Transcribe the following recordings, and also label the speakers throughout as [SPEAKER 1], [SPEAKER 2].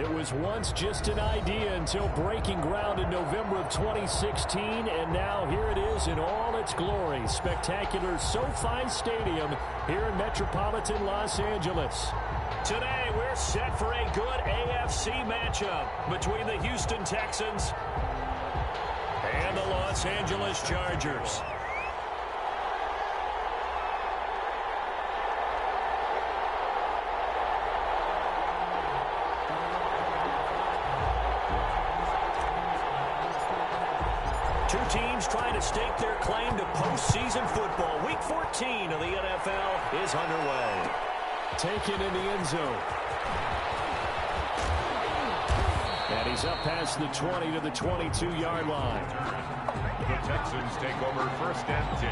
[SPEAKER 1] It was once just an idea until breaking ground in November of 2016, and now here it is in all its glory. Spectacular SoFi Stadium here in metropolitan Los Angeles. Today, we're set for a good AFC matchup between the Houston Texans and the Los Angeles Chargers. Two teams trying to stake their claim to postseason football. Week 14 of the NFL is underway. Taken in the end zone. And he's up past the 20 to the 22-yard line.
[SPEAKER 2] The Texans take over 1st and 10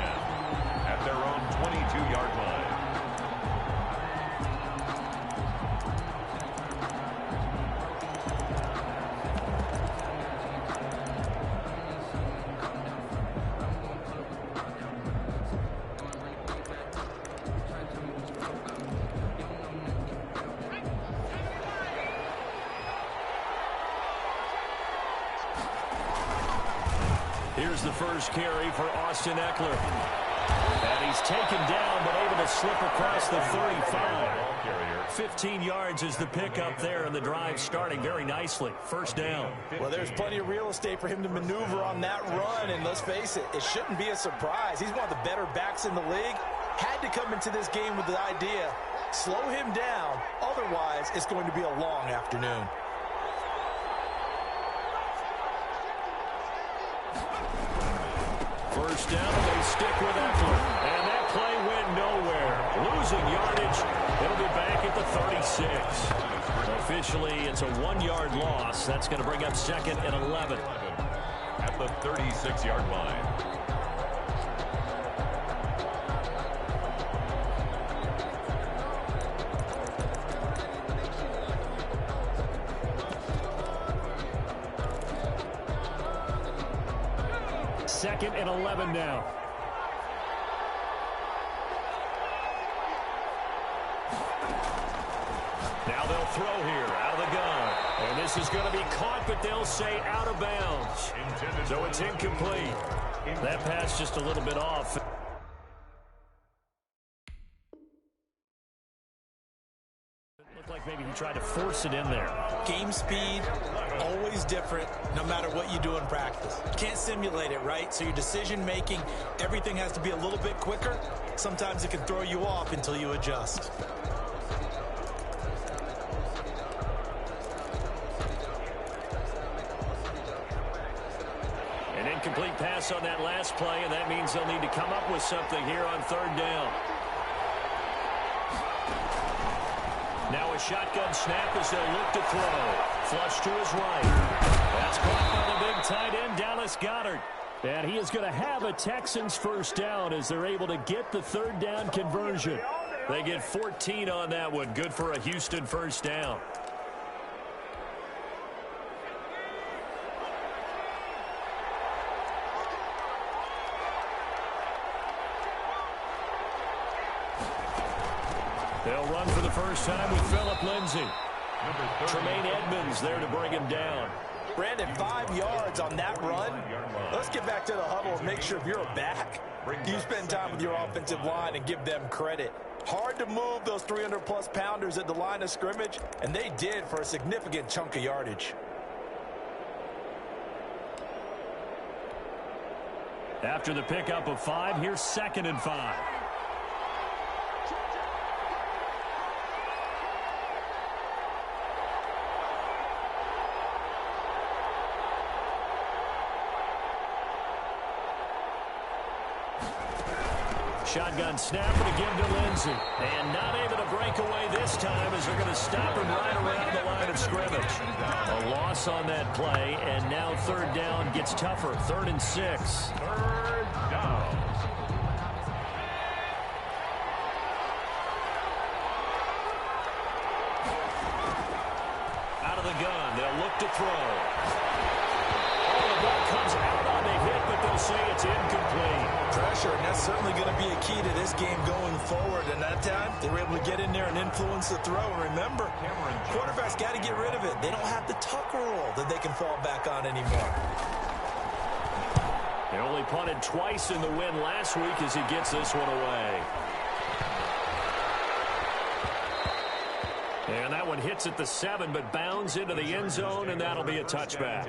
[SPEAKER 2] at their own 22-yard line.
[SPEAKER 1] Here's the first carry for Austin Eckler. And he's taken down, but able to slip across the 35. 15 yards is the pickup there, and the drive starting very nicely. First down.
[SPEAKER 3] Well, there's plenty of real estate for him to maneuver on that run, and let's face it, it shouldn't be a surprise. He's one of the better backs in the league. Had to come into this game with the idea, slow him down, otherwise it's going to be a long afternoon.
[SPEAKER 1] First down, they stick with Eckler. And that play went nowhere. Losing yardage. It'll be back at the 36. Officially, it's a 1-yard loss. That's going to bring up 2nd and 11.
[SPEAKER 2] At the 36-yard line.
[SPEAKER 1] Second and 11 now. Now they'll throw here out of the gun. And this is going to be caught, but they'll say out of bounds. So it's incomplete. That pass just a little bit off. Looked like maybe he tried to force it in there.
[SPEAKER 3] Game speed, always different, no matter what you do in practice. You can't simulate it, right? So your decision-making, everything has to be a little bit quicker. Sometimes it can throw you off until you adjust.
[SPEAKER 1] An incomplete pass on that last play, and that means they'll need to come up with something here on 3rd down. Now a shotgun snap as they'll look to throw. Flush to his right. That's caught by the big tight end, Dallas Goedert. And he is going to have a Texans first down as they're able to get the 3rd down conversion. They get 14 on that one. Good for a Houston first down. They'll run for the first time with Phillip Lindsay. Tremaine Edmonds there to bring him down.
[SPEAKER 3] Brandon, 5 yards on that run. Let's get back to the huddle and make sure if you're a back, you spend time with your offensive line and give them credit. Hard to move those 300-plus pounders at the line of scrimmage, and they did for a significant chunk of yardage.
[SPEAKER 1] After the pickup of 5, here's 2nd and 5. Shotgun snap and again to Lindsay. And not able to break away this time as they're going to stop him right around the line of scrimmage. A loss on that play, and now 3rd down gets tougher. 3rd and 6.
[SPEAKER 2] 3rd down.
[SPEAKER 1] Out of the gun, they'll look to throw. Oh, the ball comes out on the hit, but they'll say it's incomplete.
[SPEAKER 3] Pressure, and that's certainly going to be be a key to this game going forward. And that time, they were able to get in there and influence the throw. And remember, quarterbacks got to get rid of it. They don't have the tuck rule that they can fall back on anymore.
[SPEAKER 1] They only punted twice in the win last week as he gets this one away. And that one hits at the 7, but bounds into the end zone, and that'll be a touchback.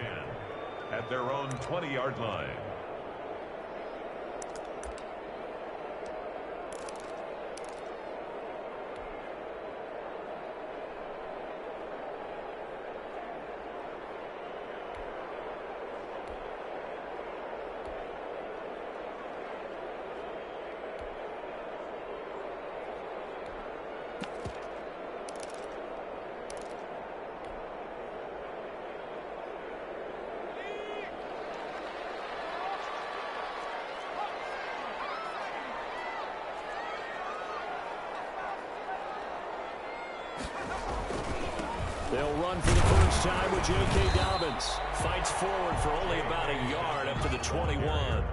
[SPEAKER 2] At their own 20-yard line.
[SPEAKER 1] They'll run for the first time with J.K. Dobbins. Fights forward for only about a yard up to the 21.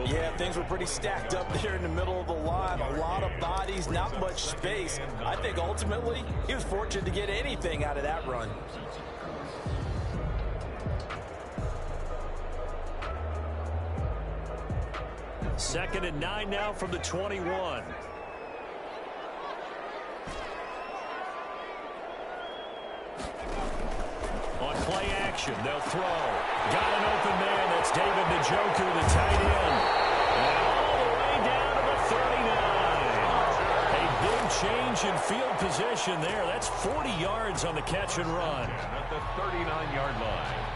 [SPEAKER 3] Yeah, things were pretty stacked up there in the middle of the line. A lot of bodies, not much space. I think ultimately he was fortunate to get anything out of that run.
[SPEAKER 1] Second and 9 now from the 21. On play action, they'll throw. Got an open man. That's David Njoku, the tight end. And all the way down to the 39. A big change in field position there. That's 40 yards on the catch and run.
[SPEAKER 2] At the 39-yard line.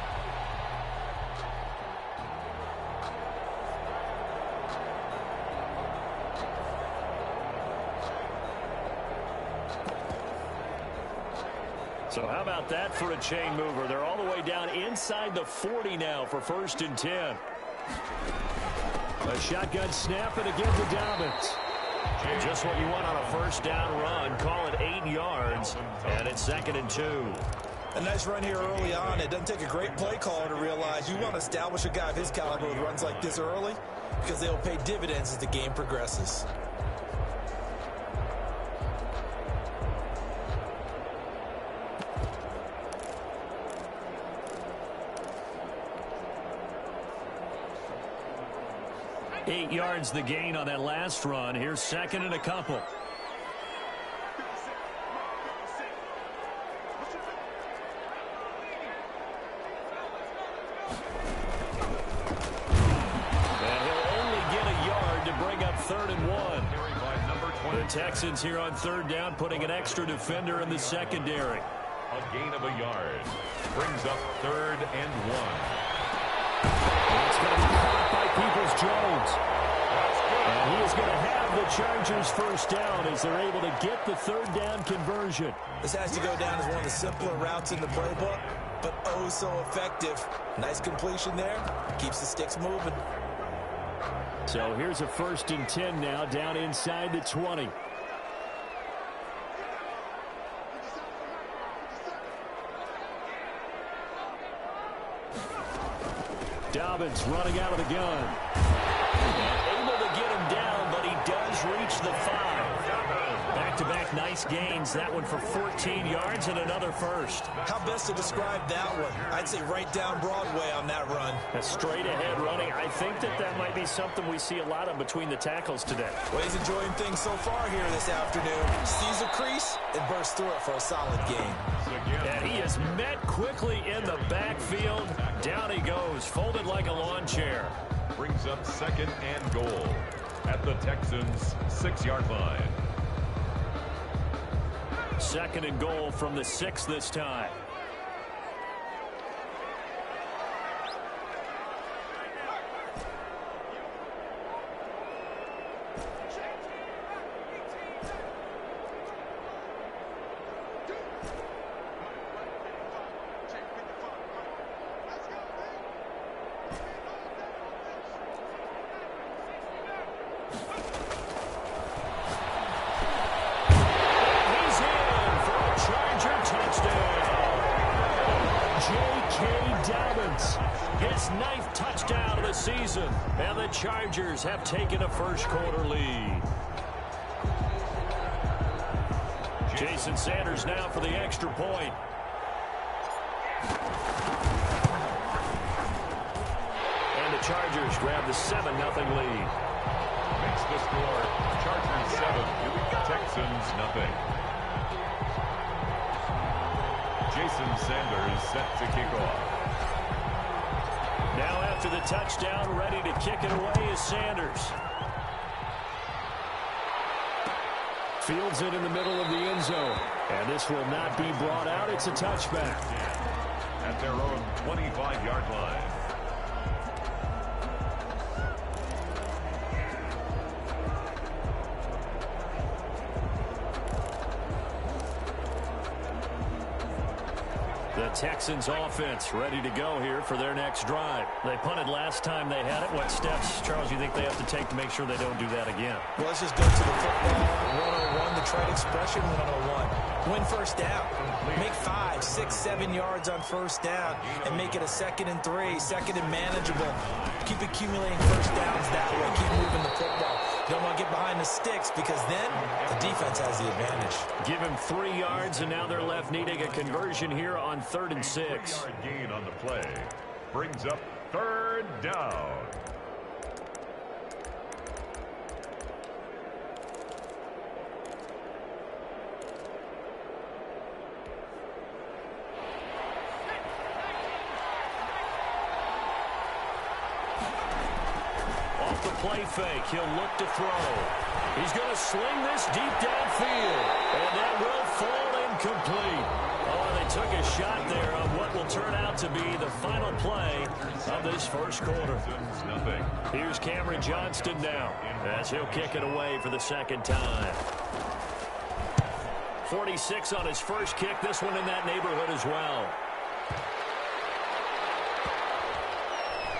[SPEAKER 1] So how about that for a chain mover? They're all the way down inside the 40 now for 1st and 10. A shotgun snap and again to Dobbins. Just what you want on a first down run. Call it 8 yards, and it's 2nd and 2.
[SPEAKER 3] A nice run here early on. It doesn't take a great play caller to realize you want to establish a guy of his caliber with runs like this early because they'll pay dividends as the game progresses.
[SPEAKER 1] Eight yards the gain on that last run. Here's 2nd and a couple. And he'll only get a yard to bring up 3rd and 1. The Texans here on 3rd down, putting an extra defender in the secondary.
[SPEAKER 2] A gain of a yard. Brings up 3rd and 1.
[SPEAKER 1] It's going to be caught by Peoples-Jones. And he is going to have the Chargers first down as they're able to get the 3rd down conversion.
[SPEAKER 3] This has to go down as one of the simpler routes in the playbook, but oh so effective. Nice completion there. Keeps the sticks moving.
[SPEAKER 1] So here's a 1st and 10 now down inside the 20. Dobbins running out of the gun. And able to get him down, but he does reach the 5. Back-to-back nice gains. That one for 14 yards and another first.
[SPEAKER 3] How best to describe that one? I'd say right down Broadway on that run.
[SPEAKER 1] A straight-ahead running. I think that might be something we see a lot of between the tackles today.
[SPEAKER 3] Well, he's enjoying things so far here this afternoon. Sees a crease and bursts through it for a solid gain.
[SPEAKER 1] And he is met quickly in the backfield. Down he goes, folded like a lawn chair.
[SPEAKER 2] Brings up 2nd and goal at the Texans' 6-yard line.
[SPEAKER 1] 2nd and goal from the 6 this time. He's in for a Charger touchdown. His 9th touchdown of the season. And the Chargers have taken a first-quarter lead. Jason Sanders now for the extra point. And the Chargers grab the 7-0 lead.
[SPEAKER 2] Makes the score Chargers 7, Texans nothing. Jason Sanders set to kick off.
[SPEAKER 1] Now after the touchdown, ready to kick it away is Sanders. Fields it in the middle of the end zone. And this will not be brought out. It's a touchback.
[SPEAKER 2] At their own 25-yard line.
[SPEAKER 1] The Texans offense ready to go here for their next drive. They punted last time they had it. What steps, Charles, you think they have to take to make sure they don't do that again?
[SPEAKER 3] Well, let's just go to the football 101, the trade expression 101. Win first down. Make 5, 6, 7 yards on first down and make it a 2nd and 3, 2nd and manageable. Keep accumulating first downs that way. Keep moving the football. You don't want to get behind the sticks because then the defense has the advantage.
[SPEAKER 1] Give him 3 yards, and now they're left needing a conversion here on 3rd and 6.
[SPEAKER 2] Yard gain on the play. Brings up 3rd down.
[SPEAKER 1] Play fake. He'll look to throw. He's going to sling this deep downfield. And that will fall incomplete. Oh, they took a shot there on what will turn out to be the final play of this first quarter. Here's Cameron Johnston now as he'll kick it away for the 2nd time. 46 on his first kick. This one in that neighborhood as well.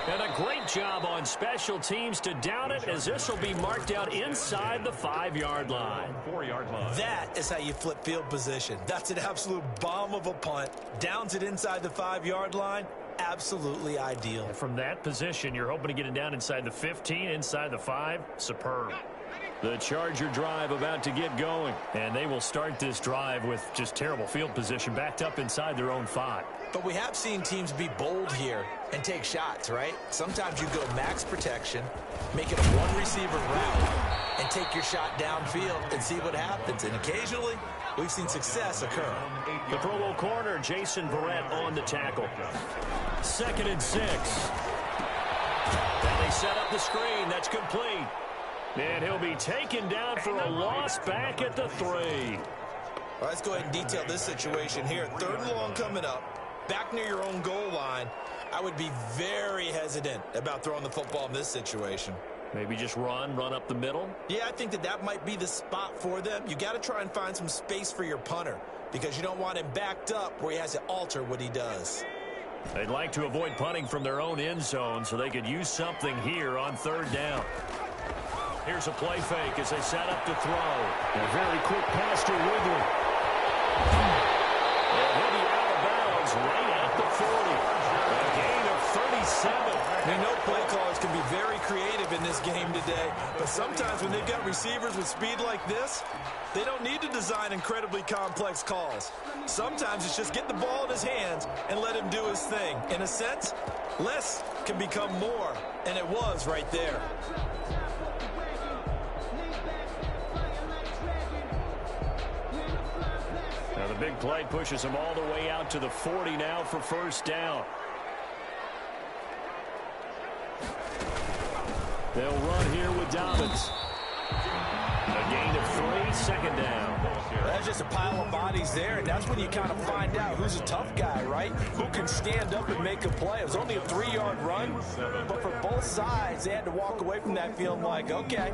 [SPEAKER 1] And a great job on special teams to down it, as this will be marked out inside the 5-yard line.
[SPEAKER 2] 4-yard line.
[SPEAKER 3] That is how you flip field position. That's an absolute bomb of a punt. Downs it inside the 5-yard line. Absolutely ideal.
[SPEAKER 1] And from that position, you're hoping to get it down inside the 15, inside the 5. Superb. The Charger drive about to get going. And they will start this drive with just terrible field position, backed up inside their own 5.
[SPEAKER 3] But we have seen teams be bold here and take shots, right? Sometimes you go max protection, make it a one-receiver route, and take your shot downfield and see what happens. And occasionally, we've seen success occur.
[SPEAKER 1] The Pro Bowl corner, Jason Verrett, on the tackle. 2nd and 6. And they set up the screen. That's complete. And he'll be taken down for a loss back at the 3.
[SPEAKER 3] Well, let's go ahead and detail this situation here. 3rd and long coming up. Back near your own goal line. I would be very hesitant about throwing the football in this situation.
[SPEAKER 1] Maybe just run up the middle?
[SPEAKER 3] Yeah, I think that might be the spot for them. You got to try and find some space for your punter because you don't want him backed up where he has to alter what he does.
[SPEAKER 1] They'd like to avoid punting from their own end zone so they could use something here on 3rd down. Here's a play fake as they set up to throw. A very quick pass to Ridley. And he'll be out of bounds right at the 40. A gain of 37.
[SPEAKER 3] We know play callers can be very creative in this game today, but sometimes when they've got receivers with speed like this, they don't need to design incredibly complex calls. Sometimes it's just get the ball in his hands and let him do his thing. In a sense, less can become more, and it was right there.
[SPEAKER 1] Now the big play pushes him all the way out to the 40 now for first down. They'll run here with Dobbins. A gain of 3, 2nd down.
[SPEAKER 3] That's just a pile of bodies there, and that's when you kind of find out who's a tough guy, right? Who can stand up and make a play. It was only a 3-yard run, but for both sides, they had to walk away from that feeling like, okay,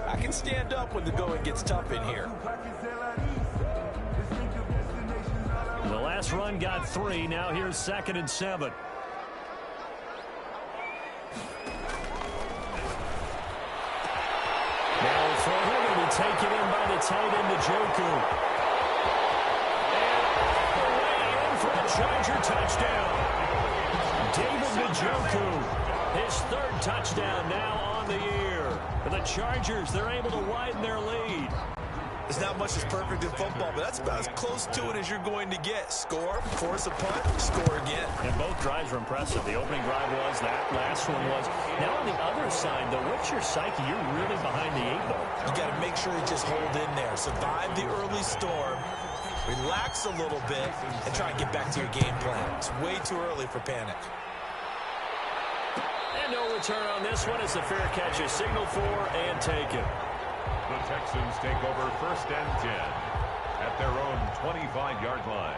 [SPEAKER 3] I can stand up when the going gets tough in here.
[SPEAKER 1] The last run got 3. Now here's 2nd and 7. Now for him, it'll be taken in by the tight end, Njoku. And all the way in for a Charger touchdown. David Njoku, his third touchdown now on the year. And the Chargers, they're able to widen their lead.
[SPEAKER 3] There's not much that's perfect in football, but that's about as close to it as you're going to get. Score, force a punt, score again.
[SPEAKER 1] And both drives were impressive. The opening drive was, that last one was. Now on the other side, though, what's your psyche? You're really behind the 8 ball.
[SPEAKER 3] You got to make sure you just hold in there. Survive the early storm, relax a little bit, and try and get back to your game plan. It's way too early for panic.
[SPEAKER 1] And no return on this one as the fair catch is signaled for and taken.
[SPEAKER 2] The Texans take over 1st and 10 at their own 25-yard line.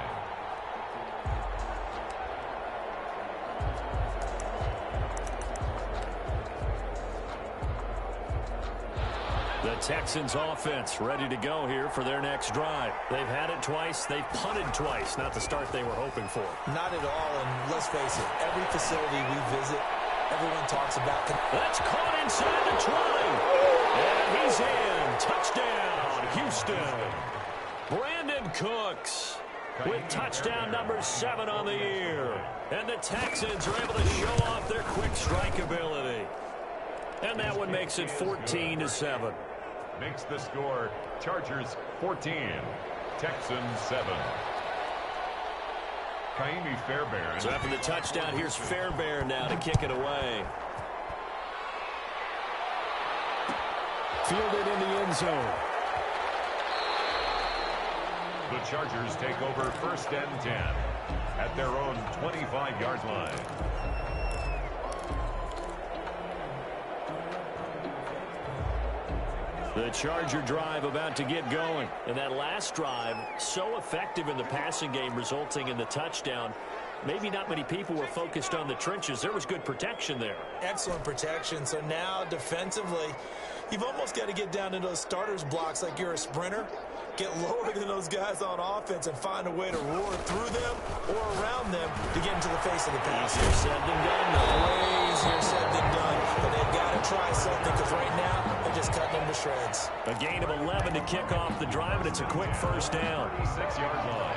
[SPEAKER 1] The Texans offense ready to go here for their next drive. They've had it twice. They've punted twice. Not the start they were hoping for.
[SPEAKER 3] Not at all, and let's face it, every facility we visit, everyone talks about.
[SPEAKER 1] That's caught inside the 20. And he's in. Touchdown, Houston. Brandon Cooks with touchdown number 7 on the year. And the Texans are able to show off their quick strike ability. And that one makes it 14-7.
[SPEAKER 2] Makes the score Chargers 14, Texans 7. Kaimi Fairbairn.
[SPEAKER 1] So after the touchdown, here's Fairbairn now to kick it away. Fielded in the end zone.
[SPEAKER 2] The Chargers take over 1st and 10 at their own 25-yard line.
[SPEAKER 1] The Charger drive about to get going. And that last drive, so effective in the passing game, resulting in the touchdown. Maybe not many people were focused on the trenches. There was good protection there.
[SPEAKER 3] Excellent protection. So now defensively, you've almost got to get down to those starters blocks like you're a sprinter. Get lower than those guys on offense and find a way to roar through them or around them to get into the face of the pass.
[SPEAKER 1] Easier said than done.
[SPEAKER 3] Way easier said than done. But they've got to try something because right now they're just cutting them to shreds.
[SPEAKER 1] A gain of 11 to kick off the drive, and it's a quick first down.
[SPEAKER 2] 6-yard line.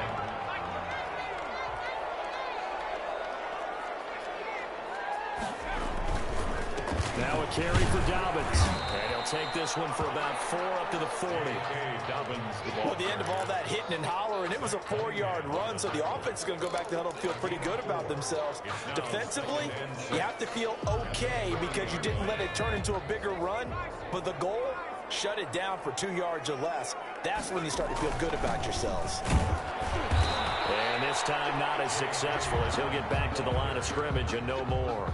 [SPEAKER 1] Now a carry for Dobbins. And he'll take this one for about 4 up to the 40.
[SPEAKER 3] Well, at the end of all that hitting and hollering, it was a 4-yard run, so the offense is going to go back to huddle and feel pretty good about themselves. Defensively, you have to feel okay because you didn't let it turn into a bigger run, but the goal, shut it down for 2 yards or less. That's when you start to feel good about yourselves.
[SPEAKER 1] And this time not as successful as he'll get back to the line of scrimmage and no more.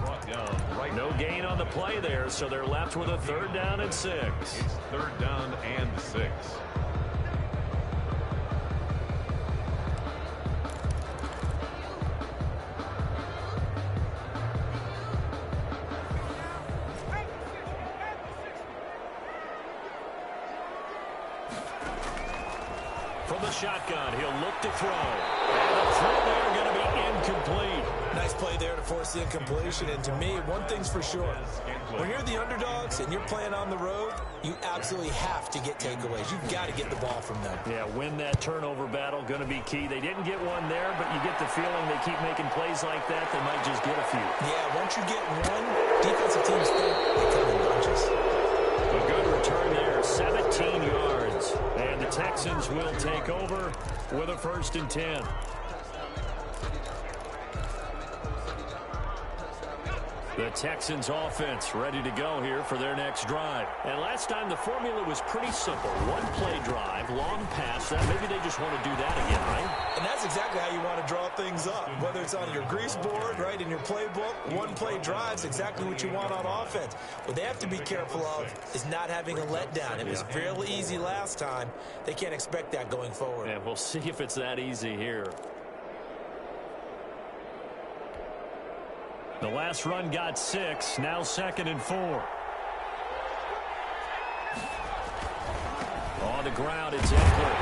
[SPEAKER 1] No gain on the play there, so they're left with a 3rd down and 6.
[SPEAKER 2] It's 3rd down and 6.
[SPEAKER 1] From the shotgun, he'll look to throw. And the throw there going to be incomplete.
[SPEAKER 3] Nice play there to force the incompletion. And to me, one thing's for sure. When you're the underdogs and you're playing on the road, you absolutely have to get takeaways. You've got to get the ball from them.
[SPEAKER 1] Yeah, win that turnover battle, going to be key. They didn't get one there, but you get the feeling they keep making plays like that, they might just get a few.
[SPEAKER 3] Yeah, once you get one, defensive teams think they come in bunches.
[SPEAKER 1] A good return there, 17 yards. And the Texans will take over with a 1st and 10. The Texans offense ready to go here for their next drive. And last time the formula was pretty simple. One play drive, long pass. That maybe they just want to do that again, right?
[SPEAKER 3] And that's exactly how you want to draw things up. Whether it's on your grease board, right, in your playbook, one play drive's exactly what you want on offense. What they have to be careful of is not having a letdown. It was fairly easy last time. They can't expect that going forward.
[SPEAKER 1] And we'll see if it's that easy here. The last run got 6, now 2nd and 4. On the ground, it's Eckler.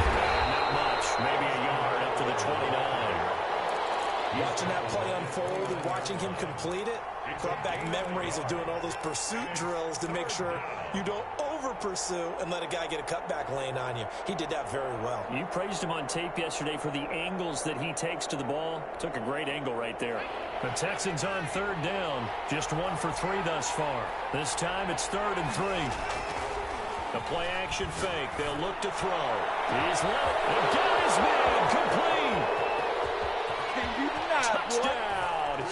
[SPEAKER 1] Not much, maybe a yard up to the 29.
[SPEAKER 3] Watching that play unfold and watching him complete it brought back memories of doing all those pursuit drills to make sure you don't over-pursue and let a guy get a cutback lane on you. He did that very well.
[SPEAKER 1] You praised him on tape yesterday for the angles that he takes to the ball. Took a great angle right there. The Texans on third down. Just 1 for 3 thus far. This time it's 3rd and 3. The play action fake. They'll look to throw. He's let it. And got his man. Complete. Touchdown,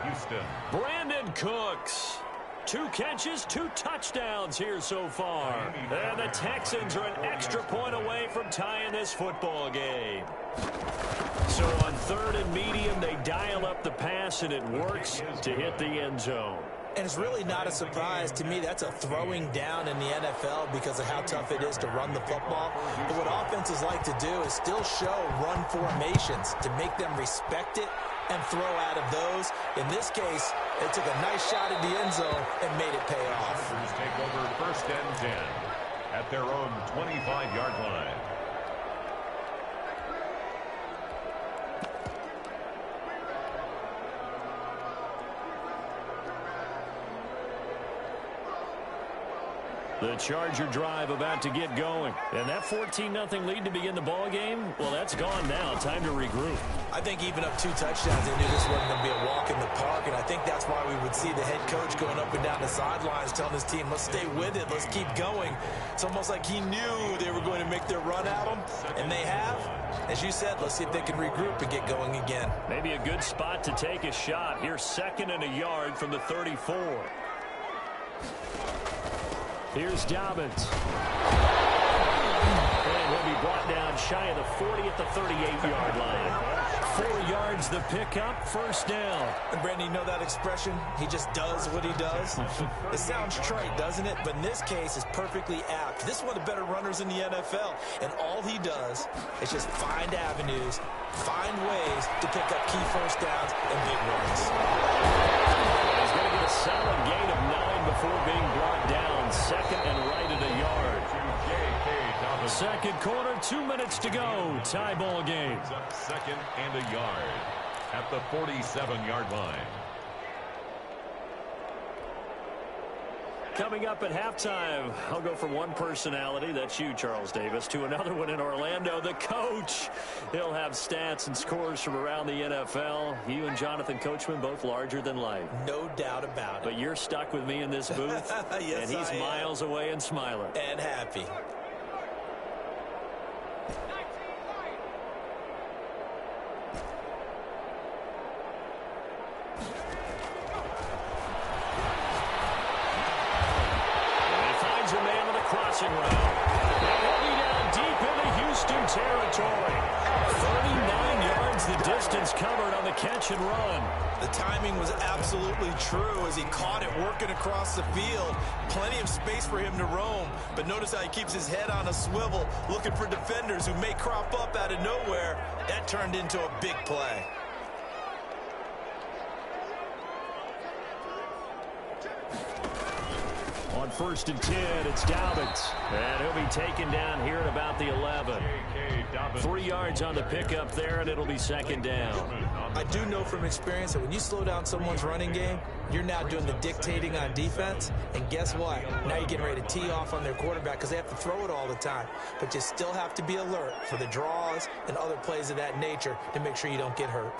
[SPEAKER 1] Houston. Brandon Cooks. 2 catches, 2 touchdowns here so far. And the Texans are an extra point away from tying this football game. So on 3rd and medium, they dial up the pass, and it works to hit the end zone.
[SPEAKER 3] And it's really not a surprise to me. That's a throwing down in the NFL because of how tough it is to run the football. But what offenses like to do is still show run formations to make them respect it and throw out of those. In this case, they took a nice shot at the end zone and made it pay off.
[SPEAKER 2] Take over 1st and 10 at their own 25-yard line.
[SPEAKER 1] The Charger drive about to get going. And that 14-0 lead to begin the ball game, well, that's gone now. Time to regroup.
[SPEAKER 3] I think even up 2 touchdowns, they knew this wasn't going to be a walk in the park, and I think that's why we would see the head coach going up and down the sidelines telling his team, let's stay with it, let's keep going. It's almost like he knew they were going to make their run at him, and they have. As you said, let's see if they can regroup and get going again.
[SPEAKER 1] Maybe a good spot to take a shot. Here's 2nd and a yard from the 34. Here's Dobbins. And he'll be brought down shy of the 40 at the 38-yard line. 4 yards the pickup, 1st down.
[SPEAKER 3] And Brandon, you know that expression? He just does what he does. It sounds trite, doesn't it? But in this case, it's perfectly apt. This is one of the better runners in the NFL. And all he does is just find avenues, find ways to pick up key 1st downs and big runs.
[SPEAKER 1] He's going to get a solid gain of 9 before being brought down. 2nd and right at a yard. 2nd quarter, 2 minutes to go. Tie ball game.
[SPEAKER 2] 2nd and a yard at the 47-yard line.
[SPEAKER 1] Coming up at halftime, I'll go from one personality, that's you, Charles Davis, to another one in Orlando, the coach. He'll have stats and scores from around the NFL. You and Jonathan Coachman, both larger than life.
[SPEAKER 3] No doubt about it.
[SPEAKER 1] But you're stuck with me in this booth,
[SPEAKER 3] yes,
[SPEAKER 1] and he's miles away and smiling.
[SPEAKER 3] And happy.
[SPEAKER 1] Territory. 39 yards the distance covered on the catch and run.
[SPEAKER 3] The timing was absolutely true as he caught it working across the field. Plenty of space for him to roam, but notice how he keeps his head on a swivel looking for defenders who may crop up out of nowhere. That turned into a big play.
[SPEAKER 1] On 1st and 10, it's Dobbins. And he'll be taken down here at about the 11. 3 yards on the pickup there, and it'll be 2nd down.
[SPEAKER 3] I do know from experience that when you slow down someone's running game, you're now doing the dictating on defense. And guess what? Now you're getting ready to tee off on their quarterback because they have to throw it all the time. But you still have to be alert for the draws and other plays of that nature to make sure you don't get hurt.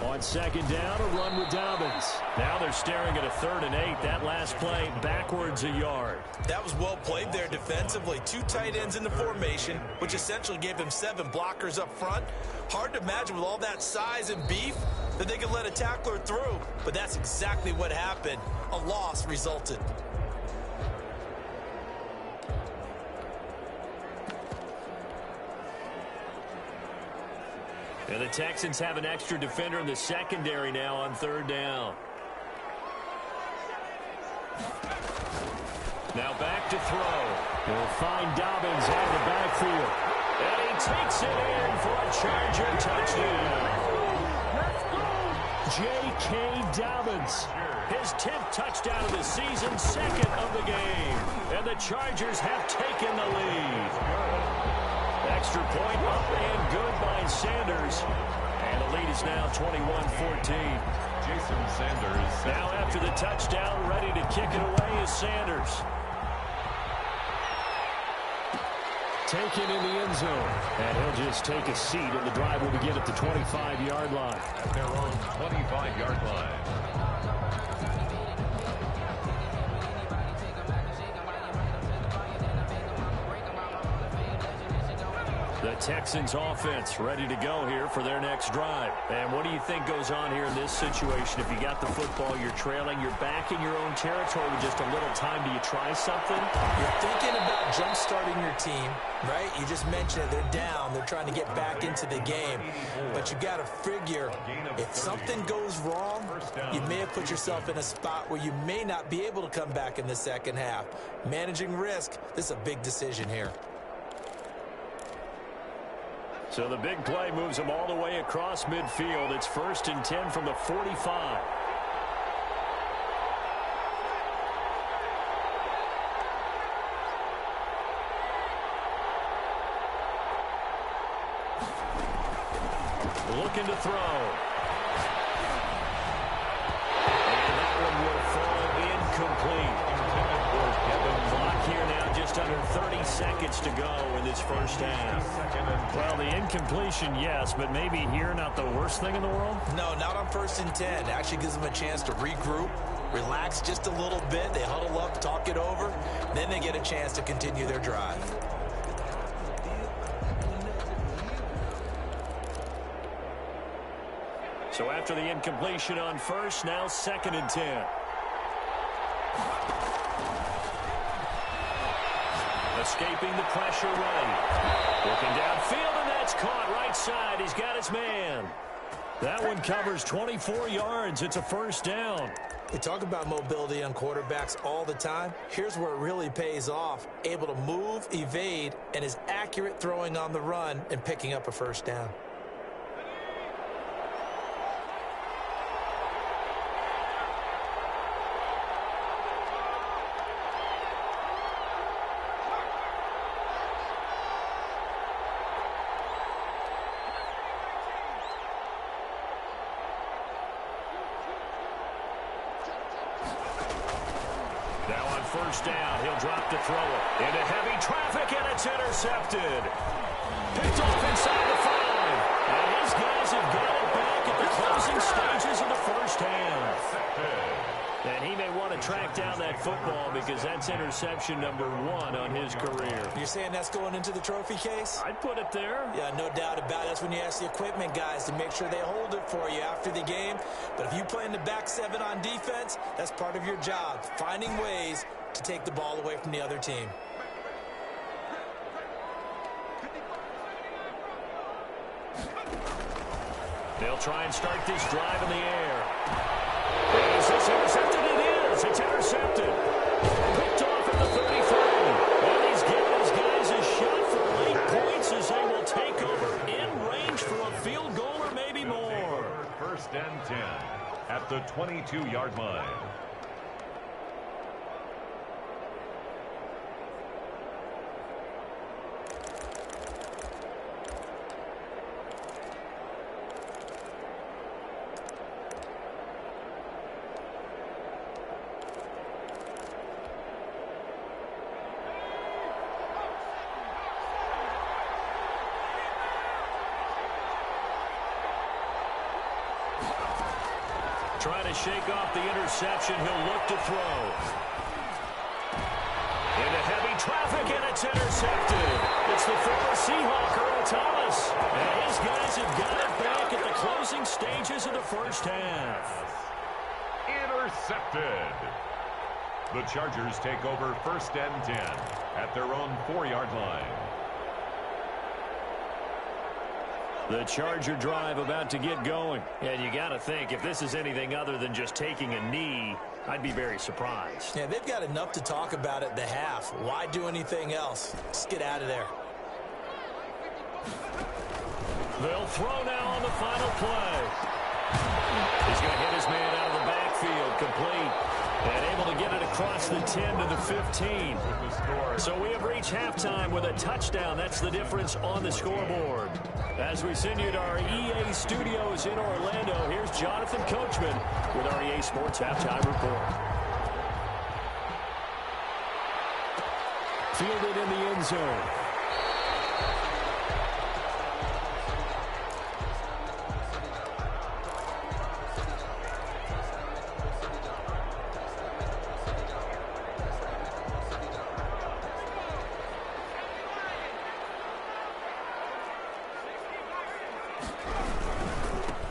[SPEAKER 1] On 2nd down, a run with Dobbins. Now they're staring at a 3rd and 8. That last play backwards a yard.
[SPEAKER 3] That was well played there defensively. 2 tight ends in the formation, which essentially gave him 7 blockers up front. Hard to imagine with all that size and beef that they could let a tackler through. But that's exactly what happened. A loss resulted.
[SPEAKER 1] And the Texans have an extra defender in the secondary now on 3rd down. Now back to throw. He'll find Dobbins out of the backfield. And he takes it in for a Charger touchdown. J.K. Dobbins. His 10th touchdown of the season, 2nd of the game. And the Chargers have taken the lead. Extra point up and good by Sanders. And the lead is now 21-14.
[SPEAKER 2] Jason Sanders.
[SPEAKER 1] Now after the touchdown, ready to kick it away is Sanders. Taken in the end zone. And he'll just take a seat, and the drive will begin at the 25-yard line.
[SPEAKER 2] At their own 25-yard line.
[SPEAKER 1] The Texans offense ready to go here for their next drive. And what do you think goes on here in this situation? If you got the football, you're trailing, you're back in your own territory with just a little time. Do you try something?
[SPEAKER 3] You're thinking about jump-starting your team, right? You just mentioned it. They're down. They're trying to get back into the game. But you got to figure, if something goes wrong, you may have put yourself in a spot where you may not be able to come back in the second half. Managing risk, this is a big decision here.
[SPEAKER 1] So the big play moves them all the way across midfield. It's 1st and 10 from the 45. Looking to throw. And that one will fall incomplete. Clock here now, just under 30 seconds to go in this first half. Well, the incompletion, yes, but maybe here not the worst thing in the world?
[SPEAKER 3] No, not on 1st and 10. Actually gives them a chance to regroup, relax just a little bit. They huddle up, talk it over. Then they get a chance to continue their drive.
[SPEAKER 1] So after the incompletion on first, now 2nd and 10. Escaping the pressure right. Looking downfield, and that's caught right side. He's got his man. That one covers 24 yards. It's a 1st down.
[SPEAKER 3] We talk about mobility on quarterbacks all the time. Here's where it really pays off. Able to move, evade, and is accurate throwing on the run and picking up a 1st down.
[SPEAKER 1] Now on 1st down, he'll drop to throw it. Into heavy traffic, and it's intercepted. Picked off inside the 5. And his guys have got it back at the closing stages of the first half. And he may want to track down that football because that's interception number 1 on his career.
[SPEAKER 3] You're saying that's going into the trophy case?
[SPEAKER 1] I'd put it there.
[SPEAKER 3] Yeah, no doubt about it. That's when you ask the equipment guys to make sure they hold it for you after the game. But if you play in the back 7 on defense, that's part of your job, finding ways to take the ball away from the other team.
[SPEAKER 1] They'll try and start this drive in the air. Is this intercepted? It is. It's intercepted. Picked off at the 33. And he's giving his guys a shot for late points as they will take over in range for a field goal or maybe more.
[SPEAKER 2] 1st and 10 at the 22-yard line.
[SPEAKER 1] Trying to shake off the interception. He'll look to throw. Into heavy traffic, and it's intercepted. It's the former Seahawk, Earl Thomas. And his guys have got it back at the closing stages of the first half.
[SPEAKER 2] Intercepted. The Chargers take over 1st and 10 at their own 4-yard line.
[SPEAKER 1] The Charger drive about to get going. And you got to think, if this is anything other than just taking a knee, I'd be very surprised.
[SPEAKER 3] Yeah, they've got enough to talk about at the half. Why do anything else? Just get out of there.
[SPEAKER 1] They'll throw now on the final play. He's going to hit his man out of the backfield, complete. And able to get it across the 10 to the 15. So we have reached halftime with a touchdown. That's the difference on the scoreboard. As we send you to our EA studios in Orlando, here's Jonathan Coachman with our EA Sports Halftime Report. Fielded in the end zone.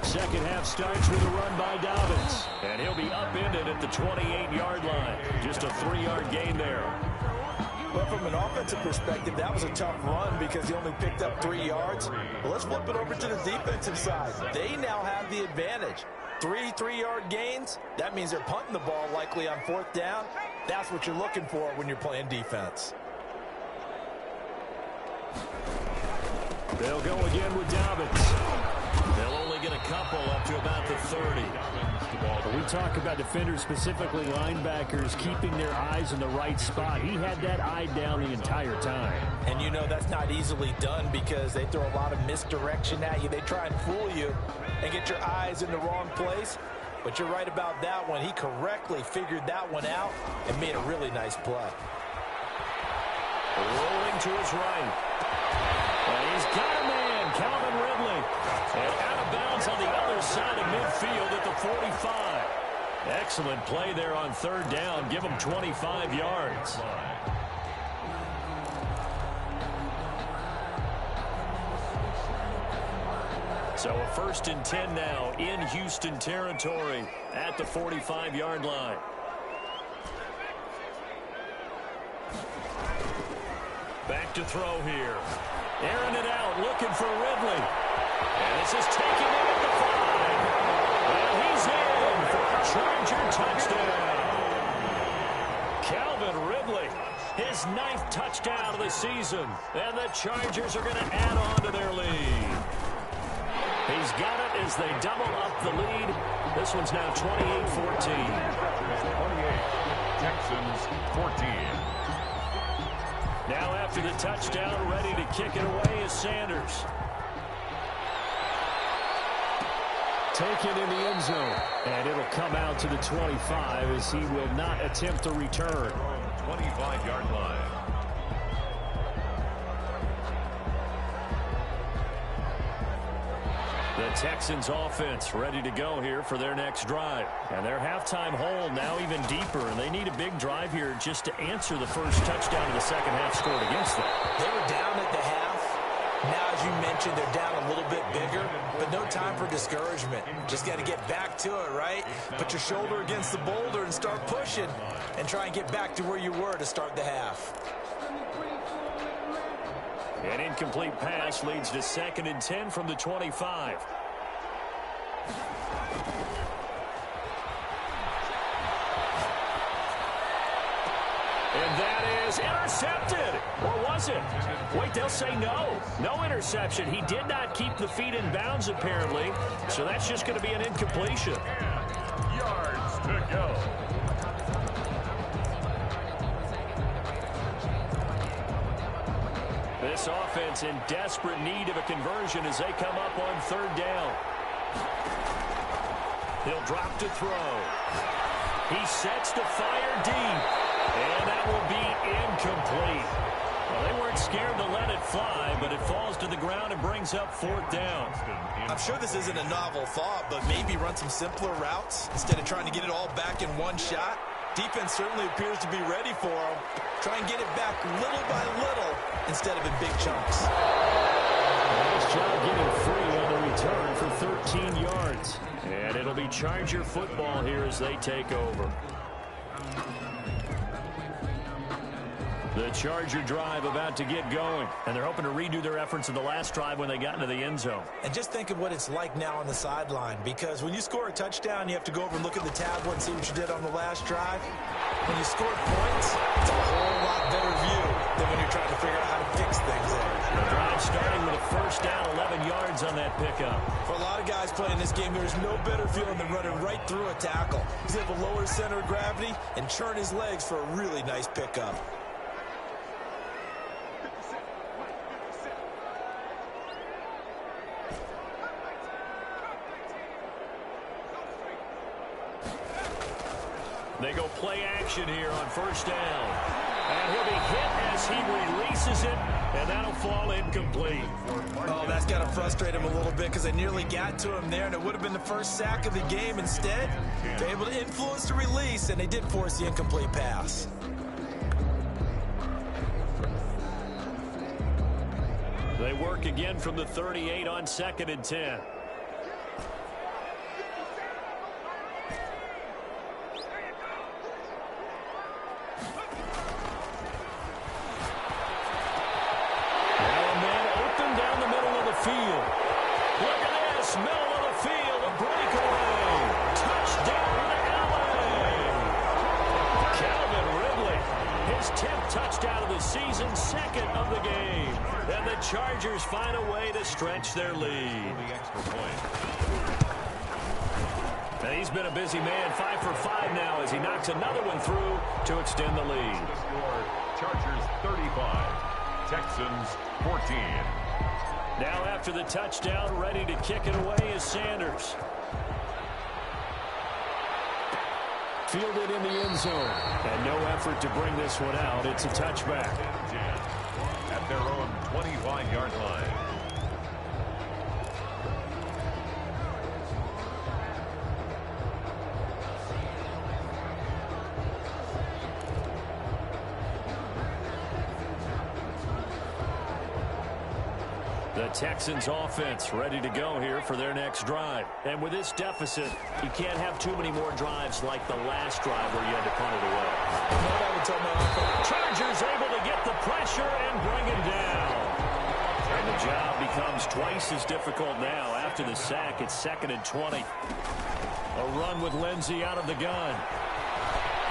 [SPEAKER 1] Second half starts with a run by Dobbins. And he'll be upended at the 28-yard line. Just a 3-yard gain there.
[SPEAKER 3] Well, from an offensive perspective, that was a tough run because he only picked up 3 yards. Well, let's flip it over to the defensive side. They now have the advantage. 3 3-yard gains. That means they're punting the ball likely on 4th down. That's what you're looking for when you're playing defense.
[SPEAKER 1] They'll go again with Dobbins. They'll only get a couple up to about the 30. We talk about defenders, specifically linebackers, keeping their eyes in the right spot. He had that eye down the entire time.
[SPEAKER 3] And you know that's not easily done because they throw a lot of misdirection at you. They try and fool you and get your eyes in the wrong place. But you're right about that one. He correctly figured that one out and made a really nice play.
[SPEAKER 1] Rolling to his right. And he's got a man, Calvin Ridley. And out of bounds on the other side of midfield at the 45. Excellent play there on 3rd down. Give him 25 yards. So a 1st and 10 now in Houston territory at the 45-yard line. Back to throw here. Airing it out, looking for Ridley. And this is taken in at the 5. And he's in for a Charger touchdown. Calvin Ridley, his 9th touchdown of the season. And the Chargers are going to add on to their lead. He's got it as they double up the lead. This one's now 28-14.
[SPEAKER 2] 28, Texans 14.
[SPEAKER 1] Now after the touchdown, ready to kick it away is Sanders. Taken in the end zone. And it'll come out to the 25 as he will not attempt to return.
[SPEAKER 2] 25-yard line.
[SPEAKER 1] The Texans offense ready to go here for their next drive. And their halftime hole now even deeper. And they need a big drive here just to answer the first touchdown of the second half scored against them.
[SPEAKER 3] They were down at the half. Now, as you mentioned, they're down a little bit bigger. But no time for discouragement. Just got to get back to it, right? Put your shoulder against the boulder and start pushing. And try and get back to where you were to start the half.
[SPEAKER 1] An incomplete pass leads to 2nd and 10 from the 25. And that is intercepted. Or was it? Wait, they'll say no. No interception. He did not keep the feet in bounds, apparently. So that's just going to be an incompletion.
[SPEAKER 2] 10 yards to go.
[SPEAKER 1] This offense in desperate need of a conversion as they come up on 3rd down. He'll drop to throw. He sets to fire deep. And that will be incomplete. Well, they weren't scared to let it fly, but it falls to the ground and brings up 4th down.
[SPEAKER 3] I'm sure this isn't a novel thought, but maybe run some simpler routes instead of trying to get it all back in one shot. Defense certainly appears to be ready for him. Try and get it back little by little instead of in big chunks.
[SPEAKER 1] Nice job getting free on the return for 13 yards. And it'll be Charger football here as they take over. The Charger drive about to get going. And they're hoping to redo their efforts in the last drive when they got into the end zone.
[SPEAKER 3] And just think of what it's like now on the sideline. Because when you score a touchdown, you have to go over and look at the tablet and see what you did on the last drive. When you score points, it's a whole lot better view than when you're trying to figure out how to fix things there.
[SPEAKER 1] The drive starting with a first down, 11 yards on that pickup.
[SPEAKER 3] For a lot of guys playing this game, there's no better feeling than running right through a tackle. He's able to lower center of gravity and churn his legs for a really nice pickup.
[SPEAKER 1] They go play action here on first down. And he'll be hit as he releases it, and that'll fall incomplete.
[SPEAKER 3] Oh, that's got to frustrate him a little bit because they nearly got to him there, and it would have been the first sack of the game. Instead, they're able to influence the release, and they did force the incomplete pass.
[SPEAKER 1] They work again from the 38 on 2nd and 10. Chargers find a way to stretch their lead. And he's been a busy man, 5 for 5 now as he knocks another one through to extend the lead.
[SPEAKER 2] Chargers 35, Texans 14.
[SPEAKER 1] Now after the touchdown, ready to kick it away is Sanders. Fielded in the end zone. And no effort to bring this one out. It's a touchback.
[SPEAKER 2] At their own 25-yard line.
[SPEAKER 1] The Texans offense ready to go here for their next drive. And with this deficit, you can't have too many more drives like the last drive where you had to punt it away. Chargers able to get the pressure and bring him down. And the job becomes twice as difficult now. After the sack, it's 2nd and 20. A run with Lindsey out of the gun.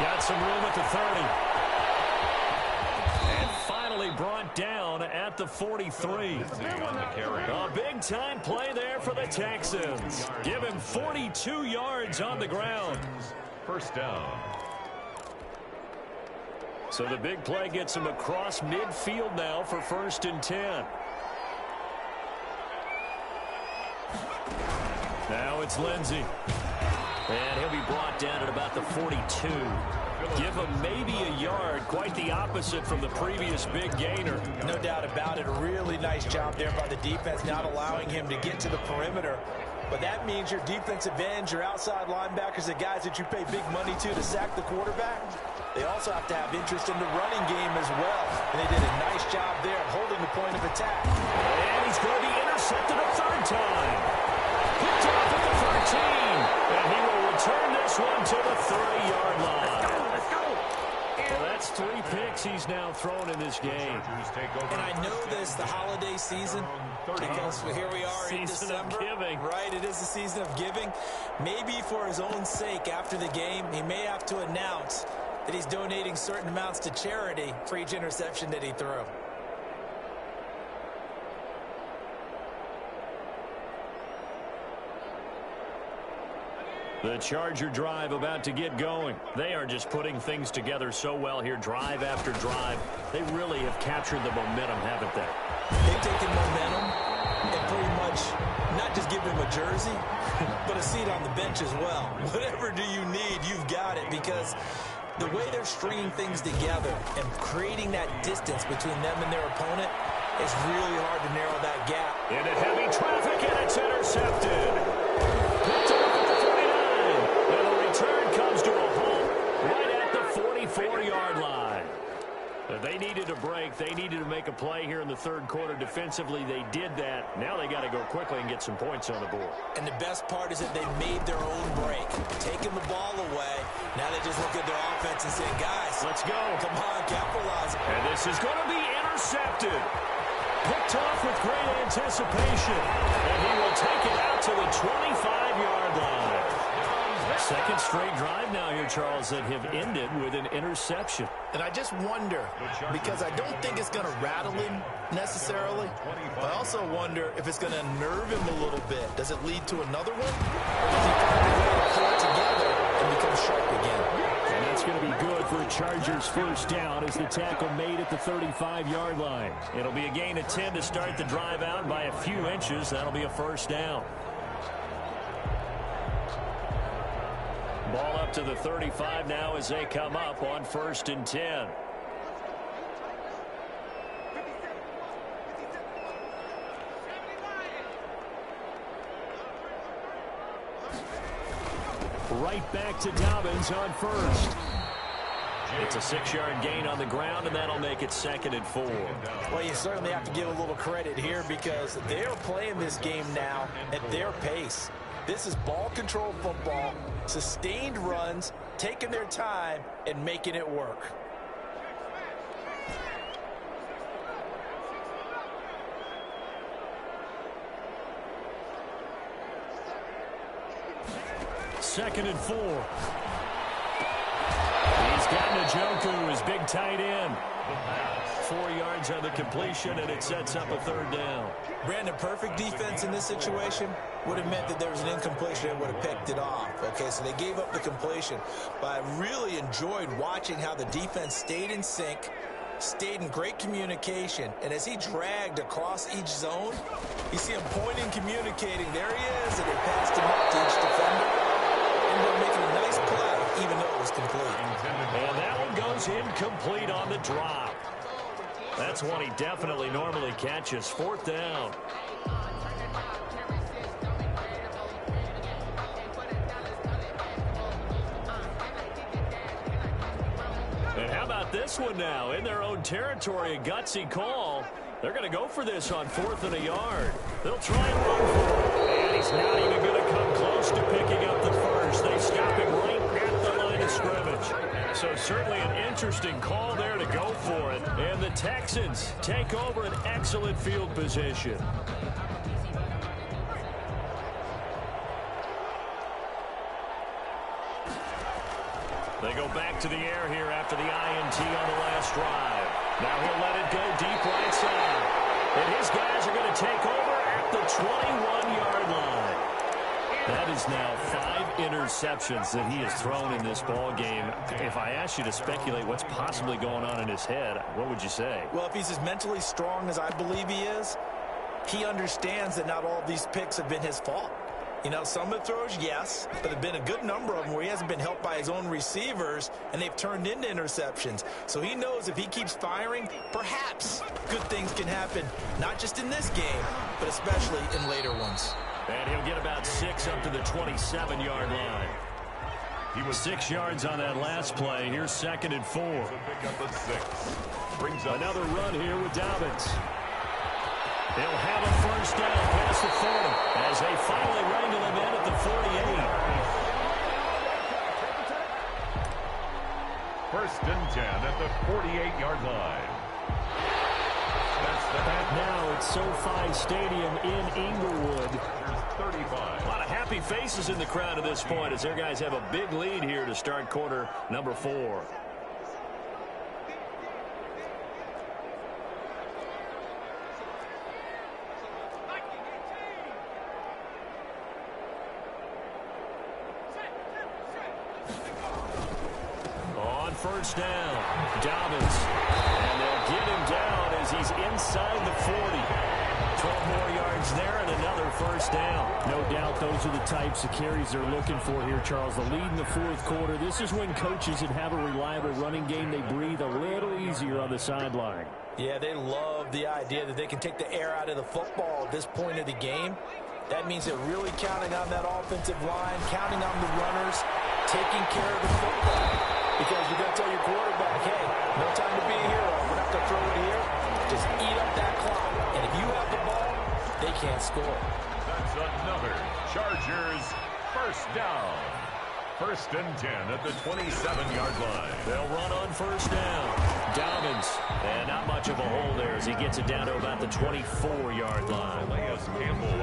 [SPEAKER 1] Got some room at the 30. And finally brought down at the 43. A big-time play there for the Texans. Give him 42 yards on the ground.
[SPEAKER 2] First down.
[SPEAKER 1] So the big play gets him across midfield now for 1st and 10. Now it's Lindsey. And he'll be brought down at about the 42. Give him maybe a yard, quite the opposite from the previous big gainer.
[SPEAKER 3] No doubt about it. A really nice job there by the defense, not allowing him to get to the perimeter. But that means your defensive ends, your outside linebackers, the guys that you pay big money to sack the quarterback, they also have to have interest in the running game as well. And they did a nice job there holding the point of attack.
[SPEAKER 1] And he's going to be intercepted a 3rd time. Picked off at the 13. And he will return this one to the 30-yard line.
[SPEAKER 3] Let's go.
[SPEAKER 1] Well, that's 3 picks he's now thrown in this game.
[SPEAKER 3] And I know this, the holiday season, because here we are in December.
[SPEAKER 1] Season of giving.
[SPEAKER 3] Right, it is the season of giving. Maybe for his own sake after the game, he may have to announce that he's donating certain amounts to charity for each interception that he threw.
[SPEAKER 1] The Charger drive about to get going. They are just putting things together so well here, drive after drive. They really have captured the momentum, haven't they?
[SPEAKER 3] They've taken momentum and pretty much not just give him a jersey, but a seat on the bench as well. Whatever do you need, you've got it, because the way they're stringing things together and creating that distance between them and their opponent, it's really hard to narrow that gap.
[SPEAKER 1] Into heavy traffic, and it's intercepted. Picked up at the 49. And the return comes to a halt right at the 44-yard line. They needed a break. They needed to make a play here in the 3rd quarter. Defensively, they did that. Now they got to go quickly and get some points on the board.
[SPEAKER 3] And the best part is that they made their own break, taking the ball away. Now they just look at their offense and say, guys,
[SPEAKER 1] let's go.
[SPEAKER 3] Come on, capitalize.
[SPEAKER 1] And this is going to be intercepted. Picked off with great anticipation. And he will take it out to the 25-yard line. Second straight drive now here, Charles, that have ended with an interception.
[SPEAKER 3] And I just wonder, because I don't think it's going to rattle him necessarily, but I also wonder if it's going to nerve him a little bit. Does it lead to another one? Or does he find a way to pull it together and become sharp again?
[SPEAKER 1] And that's going to be good for a Chargers first down as the tackle made at the 35-yard line. It'll be a gain of 10 to start the drive out by a few inches. That'll be a first down. Ball up to the 35 now as they come up on 1st and 10. Right back to Dobbins on first. It's a 6-yard gain on the ground, and that'll make it 2nd and 4.
[SPEAKER 3] Well, you certainly have to give a little credit here because they're playing this game now at their pace. This is ball control football, sustained runs, taking their time, and making it work.
[SPEAKER 1] Second and 4. He's got Njoku, his big tight end. 4 yards on the completion, and it sets up a 3rd down.
[SPEAKER 3] Brandon, perfect defense in this situation would have meant that there was an incompletion that would have picked it off. Okay, so they gave up the completion. But I really enjoyed watching how the defense stayed in sync, stayed in great communication. And as he dragged across each zone, you see him pointing, communicating. There he is, and they passed him up to each defender. And they're making a nice play, even though it was complete.
[SPEAKER 1] And that one goes incomplete on the drop. That's one he definitely normally catches. 4th down. And how about this one now? In their own territory, a gutsy call. They're going to go for this on 4th and a yard. They'll try and run for it. And he's not even going to come close to picking up the first. They stop him right at the line of scrimmage. So certainly an interesting call there to go for it. And the Texans take over an excellent field position. They go back to the air here after the INT on the last drive. Now he'll let it go deep right side. And his guys are going to take over at the 21-yard line. That is now 5 interceptions that he has thrown in this ball game. If I asked you to speculate what's possibly going on in his head, what would you say?
[SPEAKER 3] Well, if he's as mentally strong as I believe he is, he understands that not all of these picks have been his fault. You know, some of the throws, yes, but there have been a good number of them where he hasn't been helped by his own receivers, and they've turned into interceptions. So he knows if he keeps firing, perhaps good things can happen, not just in this game, but especially in later ones.
[SPEAKER 1] And he'll get about 6 up to the 27-yard line. He was 6 yards on that last play. Here's 2nd and 4. Another run here with Dobbins. They'll have a first down past the 40 as they finally wrangle him in at the 48.
[SPEAKER 2] 1st and 10 at the 48-yard line.
[SPEAKER 1] Back now at SoFi Stadium in Inglewood.
[SPEAKER 2] 35.
[SPEAKER 1] A lot of happy faces in the crowd at this point as their guys have a big lead here to start quarter number 4. On first down, Dobbins. And they'll get him down as he's inside the 40. 12 more yards there and another first down. No doubt those are the types of carries they're looking for here, Charles. The lead in the 4th quarter. This is when coaches that have a reliable running game, they breathe a little easier on the sideline.
[SPEAKER 3] Yeah, they love the idea that they can take the air out of the football at this point of the game. That means they're really counting on that offensive line, counting on the runners, taking care of the football. Because you're going to tell your quarterback, hey, no time to be a hero. We're not going to throw it here. Just eat up that clock. And if you have the ball, they can't score.
[SPEAKER 2] That's another Chargers first down. First and 10 at the 27-yard line.
[SPEAKER 1] They'll run on first down. Dobbins. And not much of a hole there as he gets it down to about the 24-yard line.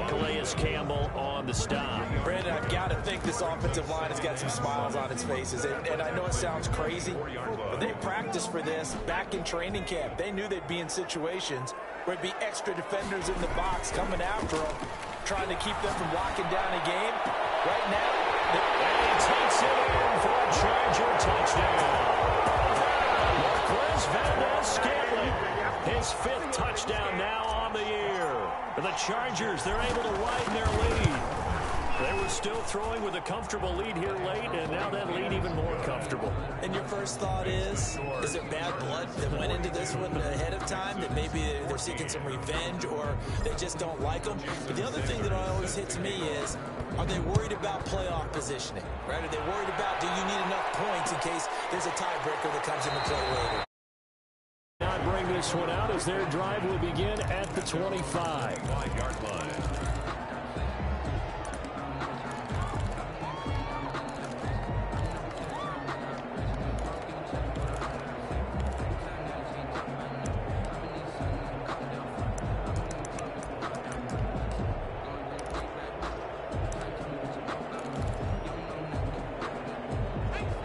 [SPEAKER 1] Calais Campbell on the stop.
[SPEAKER 3] Brandon, I've got to think this offensive line has got some smiles on its faces. And I know it sounds crazy, but they practiced for this back in training camp. They knew they'd be in situations where there'd be extra defenders in the box coming after them, trying to keep them from locking down a game. Right now,
[SPEAKER 1] and he takes it in for a Charger touchdown. Marquez Valdez-Scantling, his 5th touchdown now on the year. For the Chargers, they're able to widen their lead. They were still throwing with a comfortable lead here late, and now that lead even more comfortable.
[SPEAKER 3] And your first thought is it bad blood that went into this one ahead of time, that maybe they're seeking some revenge or they just don't like them? But the other thing that always hits me is, are they worried about playoff positioning? Right? Are they worried about, do you need enough points in case there's a tiebreaker that comes into play later?
[SPEAKER 1] Not bring this one out as their drive will begin at the 25.
[SPEAKER 2] 5-yard line.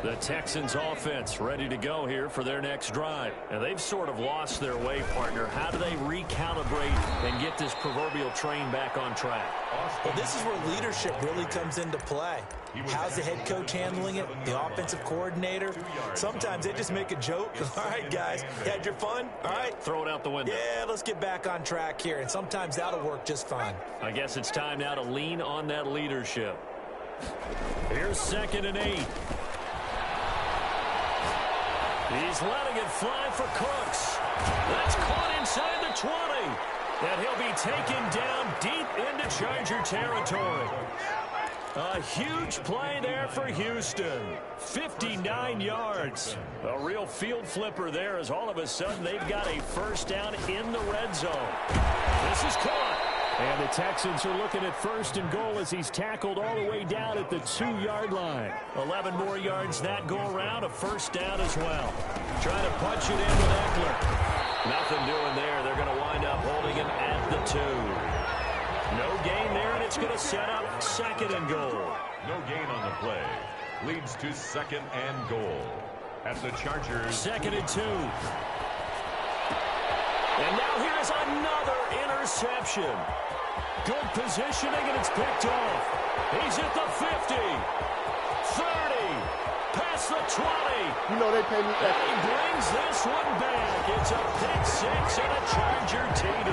[SPEAKER 1] The Texans offense ready to go here for their next drive. And they've sort of lost their way, partner. How do they recalibrate and get this proverbial train back on track?
[SPEAKER 3] Well, this is where leadership really comes into play. How's the head coach handling it? The offensive coordinator? Sometimes they just make a joke. All right, guys, you had your fun? All right.
[SPEAKER 1] Throw it out the window.
[SPEAKER 3] Yeah, let's get back on track here. And sometimes that'll work just fine.
[SPEAKER 1] I guess it's time now to lean on that leadership. Here's 2nd and 8. He's letting it fly for Cooks. That's caught inside the 20. And he'll be taken down deep into Charger territory. A huge play there for Houston. 59 yards. A real field flipper there as all of a sudden they've got a first down in the red zone. This is caught. And the Texans are looking at 1st and goal as he's tackled all the way down at the 2-yard line. 11 more yards that go around, a first down as well. Trying to punch it in with Eckler. Nothing doing there. They're going to wind up holding him at the 2. No gain there, and it's going to set up 2nd and goal.
[SPEAKER 2] No gain on the play. Leads to 2nd and goal. At the Chargers.
[SPEAKER 1] 2nd and 2. And now here's another interception. Good positioning, and it's picked off. He's at the 50, 30, past the 20.
[SPEAKER 4] You know they pay me
[SPEAKER 1] extra. And he brings this one back. It's a pick 6 and a Charger TD.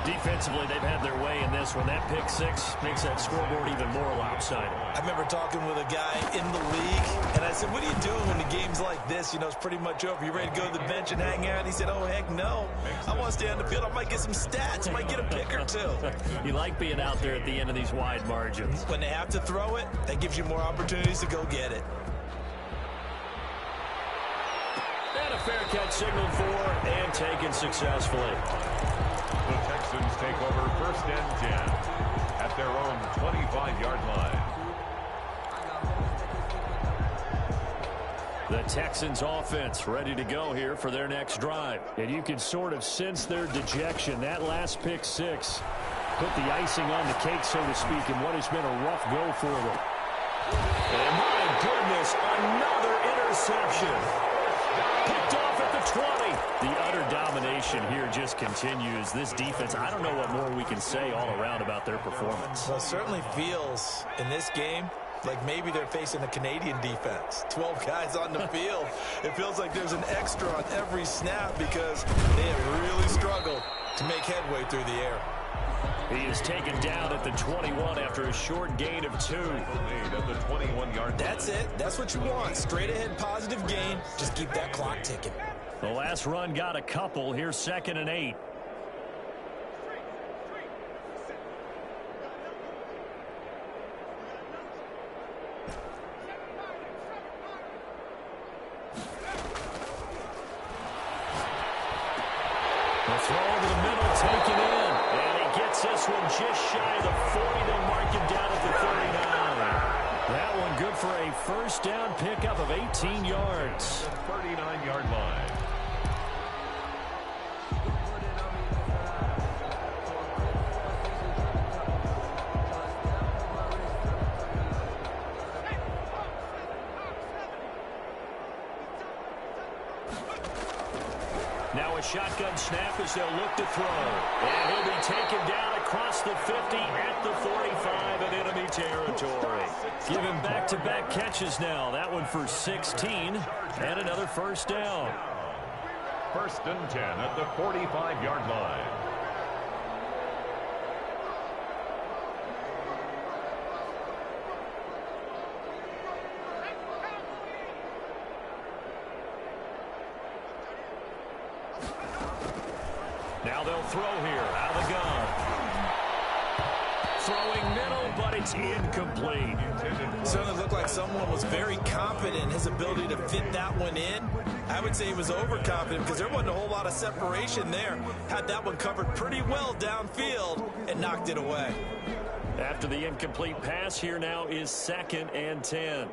[SPEAKER 1] Defensively, they've had their way in this one. That pick 6 makes that scoreboard even more lopsided.
[SPEAKER 3] I remember talking with a guy in the league, and I said, what do you do when the game's like this? You know, it's pretty much over. You ready to go to the bench and hang out? He said, oh, heck no. I want to stay on the field. I might get some stats. I might get a pick or 2.
[SPEAKER 1] You like being out there at the end of these wide margins.
[SPEAKER 3] When they have to throw it, that gives you more opportunities to go get it.
[SPEAKER 1] And a fair catch signaled for and taken successfully.
[SPEAKER 2] The Texans take over 1st and 10 at their own 25-yard line.
[SPEAKER 1] The Texans offense ready to go here for their next drive. And you can sort of sense their dejection. That last pick 6 put the icing on the cake, so to speak, in what has been a rough go for them. And my goodness, another interception. Picked off at the 20. The utter domination here just continues. This defense, I don't know what more we can say all around about their performance.
[SPEAKER 3] Well, it certainly feels in this game like maybe they're facing a Canadian defense. 12 guys on the field. It feels like there's an extra on every snap because they have really struggled to make headway through the air.
[SPEAKER 1] He is taken down at the 21 after a short gain of 2.
[SPEAKER 2] At the 21-yard.
[SPEAKER 3] That's it. That's what you want. Straight ahead positive gain. Just keep that clock ticking.
[SPEAKER 1] The last run got a couple. Here's 2nd and 8. The throw over the middle, taken in. And he gets this one just shy of the 40. They'll mark him down at the 39. that one good for a first down pickup of 18 yards.
[SPEAKER 2] 39-yard line.
[SPEAKER 1] Now a shotgun snap as they'll look to throw. And he'll be taken down across the 50 at the 45 in enemy territory. Giving back-to-back catches now. That one for 16 and another first down.
[SPEAKER 2] First and 10 at the 45-yard line.
[SPEAKER 1] Now they'll throw here out of the gun. Throwing middle, but it's incomplete.
[SPEAKER 3] Certainly looked like someone was very confident in his ability to fit that one in. I would say he was overconfident because there wasn't a whole lot of separation there. Had that one covered pretty well downfield and knocked it away.
[SPEAKER 1] After the incomplete pass, here now is 2nd and 10.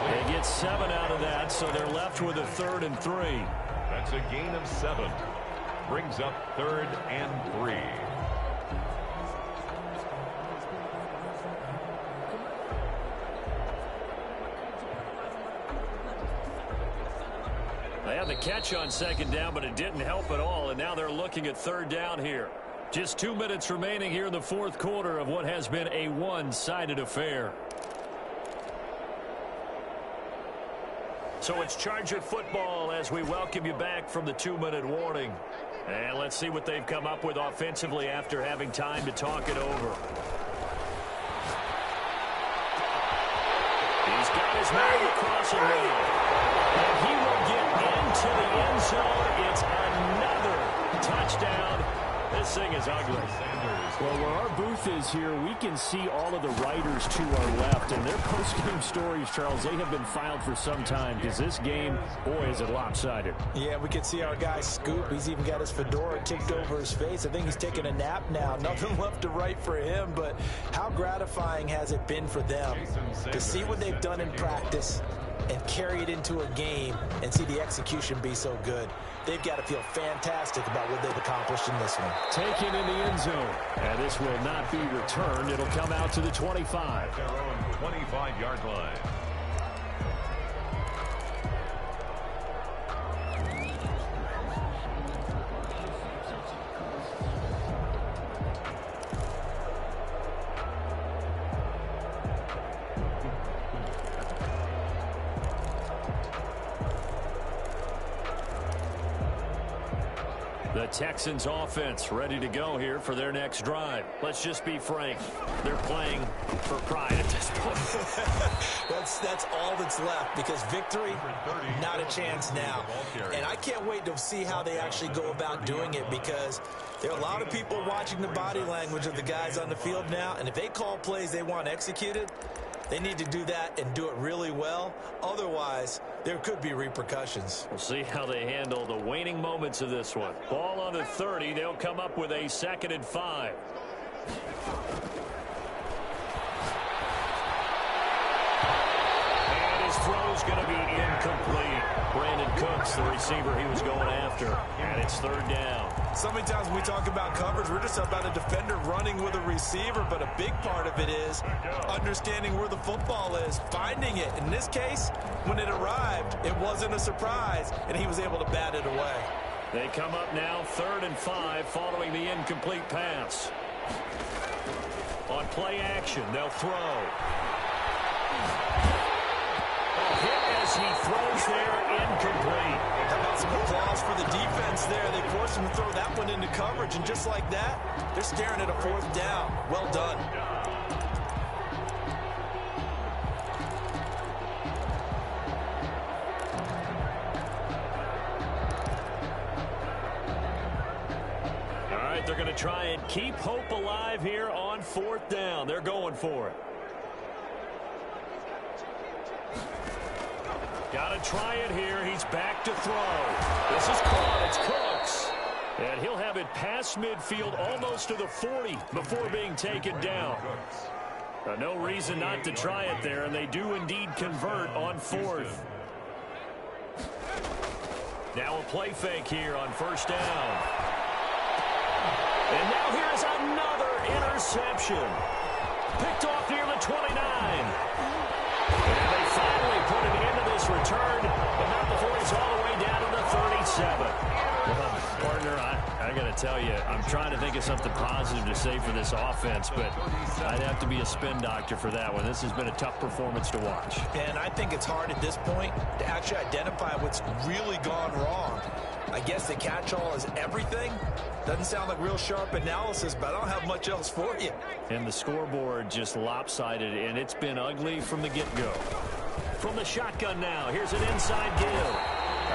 [SPEAKER 1] They get 7 out of that, so they're left with a 3rd and 3.
[SPEAKER 2] That's a gain of 7. Brings up 3rd and 3.
[SPEAKER 1] They had the catch on 2nd down, but it didn't help at all, and now they're looking at 3rd down here. Just 2 minutes remaining here in the 4th quarter of what has been a one-sided affair. So it's Charger football as we welcome you back from the 2-minute warning. And let's see what they've come up with offensively after having time to talk it over. He's got his man across the middle. And he will get into the end zone. It's another touchdown. This thing is ugly.
[SPEAKER 4] Well, where our booth is here, we can see all of the writers to our left. And their post-game stories, Charles, they have been filed for some time because this game, boy, is it lopsided.
[SPEAKER 3] Yeah, we can see our guy Scoop. He's even got his fedora tipped over his face. I think he's taking a nap now. Nothing left to write for him, but how gratifying has it been for them to see what they've done in practice and carry it into a game and see the execution be so good. They've got to feel fantastic about what they've accomplished in this one.
[SPEAKER 1] Taken in the end zone. And this will not be returned. It'll come out to the 25.
[SPEAKER 2] Their own 25-yard line.
[SPEAKER 1] The Texans offense ready to go here for their next drive. Let's just be frank. They're playing for pride at this point.
[SPEAKER 3] That's all that's left because victory, not a chance now. And I can't wait to see how they actually go about doing it because there are a lot of people watching the body language of the guys on the field now. And if they call plays they want executed, they need to do that and do it really well. Otherwise, there could be repercussions.
[SPEAKER 1] We'll see how they handle the waning moments of this one. Ball on the 30. They'll come up with a 2nd and 5. And his throw's going to be incomplete. Brandon Cooks, the receiver he was going after. And it's 3rd down.
[SPEAKER 3] So many times when we talk about coverage, we're just about a defender running with a receiver, but a big part of it is understanding where the football is, finding it. In this case, when it arrived, it wasn't a surprise, and he was able to bat it away.
[SPEAKER 1] They come up now 3rd and 5 following the incomplete pass. On play action, they'll throw. Hit as he throws there, incomplete.
[SPEAKER 3] How about some applause for the defense there? They forced him to throw that one into coverage, and just like that, they're staring at a 4th down. Well done.
[SPEAKER 1] it. They're going to try and keep hope alive here on 4th down. They're going for it. Got to try it here. He's back to throw. This is caught. It's Cooks. And he'll have it past midfield almost to the 40 before being taken down. No reason not to try it there, and they do indeed convert on 4th. Now a play fake here on 1st down. And now here's another interception. Picked off near the 29. And they finally put an end to this return, but not before he's all the way down to the 37. Well, partner, I got to tell you, I'm trying to think of something positive to say for this offense, but I'd have to be a spin doctor for that one. This has been a tough performance to watch.
[SPEAKER 3] And I think it's hard at this point to actually identify what's really gone wrong. I guess the catch-all is everything. Doesn't sound like real sharp analysis, but I don't have much else for you.
[SPEAKER 1] And the scoreboard just lopsided, and it's been ugly from the get-go. From the shotgun now, here's an inside give.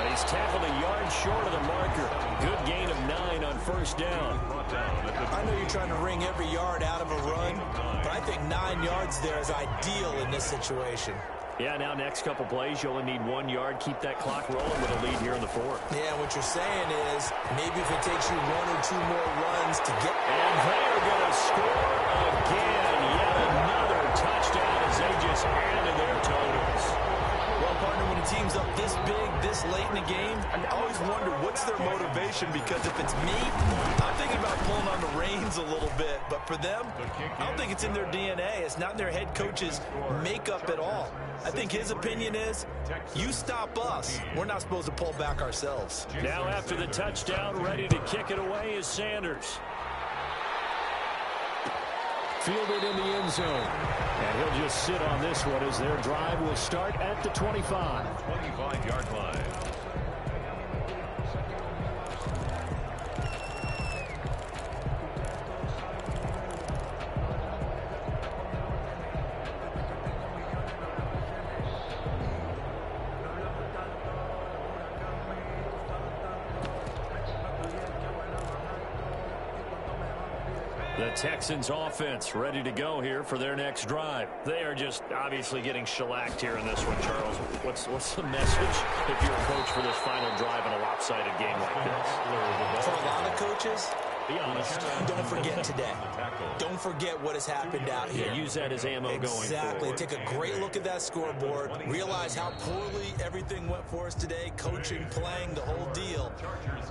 [SPEAKER 1] He's tackled a yard short of the marker. Good gain of 9 on 1st down.
[SPEAKER 3] I know you're trying to wring every yard out of a run, but I think 9 yards there is ideal in this situation.
[SPEAKER 1] Yeah, now next couple plays, you only need 1 yard. Keep that clock rolling with a lead here in the 4th.
[SPEAKER 3] Yeah, what you're saying is maybe if it takes you 1 or 2 more runs to get...
[SPEAKER 1] And they are going to score again. Yet another touchdown as they just added their totals.
[SPEAKER 3] Well, partner, when a team's up this big, this late in the game, I always wonder what's their motivation, because if it's me, I'm thinking about pulling on the reins a little bit. But for them, I don't think it's in their DNA. It's not in their head coach's makeup at all. I think his opinion is, you stop us. We're not supposed to pull back ourselves.
[SPEAKER 1] Now after the touchdown, ready to kick it away is Sanders. Fielded in the end zone. And he'll just sit on this one as their drive will start at the 25.
[SPEAKER 2] 25-yard line.
[SPEAKER 1] The Texans offense ready to go here for their next drive. They are just obviously getting shellacked here in this one, Charles. What's the message if you're a coach for this final drive in a lopsided game like this?
[SPEAKER 3] For a lot of coaches,
[SPEAKER 1] be honest.
[SPEAKER 3] Don't forget today. Don't forget what has happened out here.
[SPEAKER 1] Yeah, use that as ammo going forward.
[SPEAKER 3] Exactly. Take a great look at that scoreboard. Realize how poorly everything went for us today. Coaching, playing, the whole deal.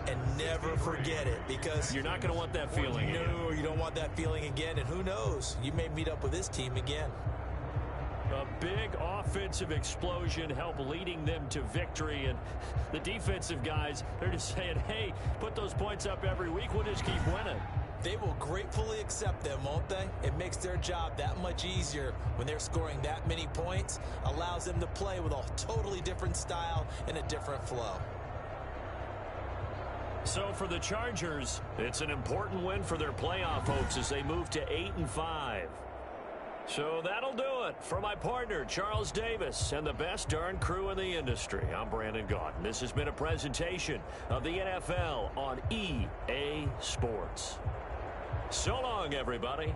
[SPEAKER 3] And never forget it, because
[SPEAKER 1] you're not going to want that feeling again.
[SPEAKER 3] No, you don't want that feeling again. And who knows? You may meet up with this team again.
[SPEAKER 1] A big offensive explosion helped leading them to victory. And the defensive guys, they're just saying, hey, put those points up every week. We'll just keep winning.
[SPEAKER 3] They will gratefully accept them, won't they? It makes their job that much easier when they're scoring that many points. Allows them to play with a totally different style and a different flow.
[SPEAKER 1] So for the Chargers, it's an important win for their playoff hopes as they move to 8-5. So that'll do it for my partner, Charles Davis, and the best darn crew in the industry. I'm Brandon Gaudin. This has been a presentation of the NFL on EA Sports. So long, everybody.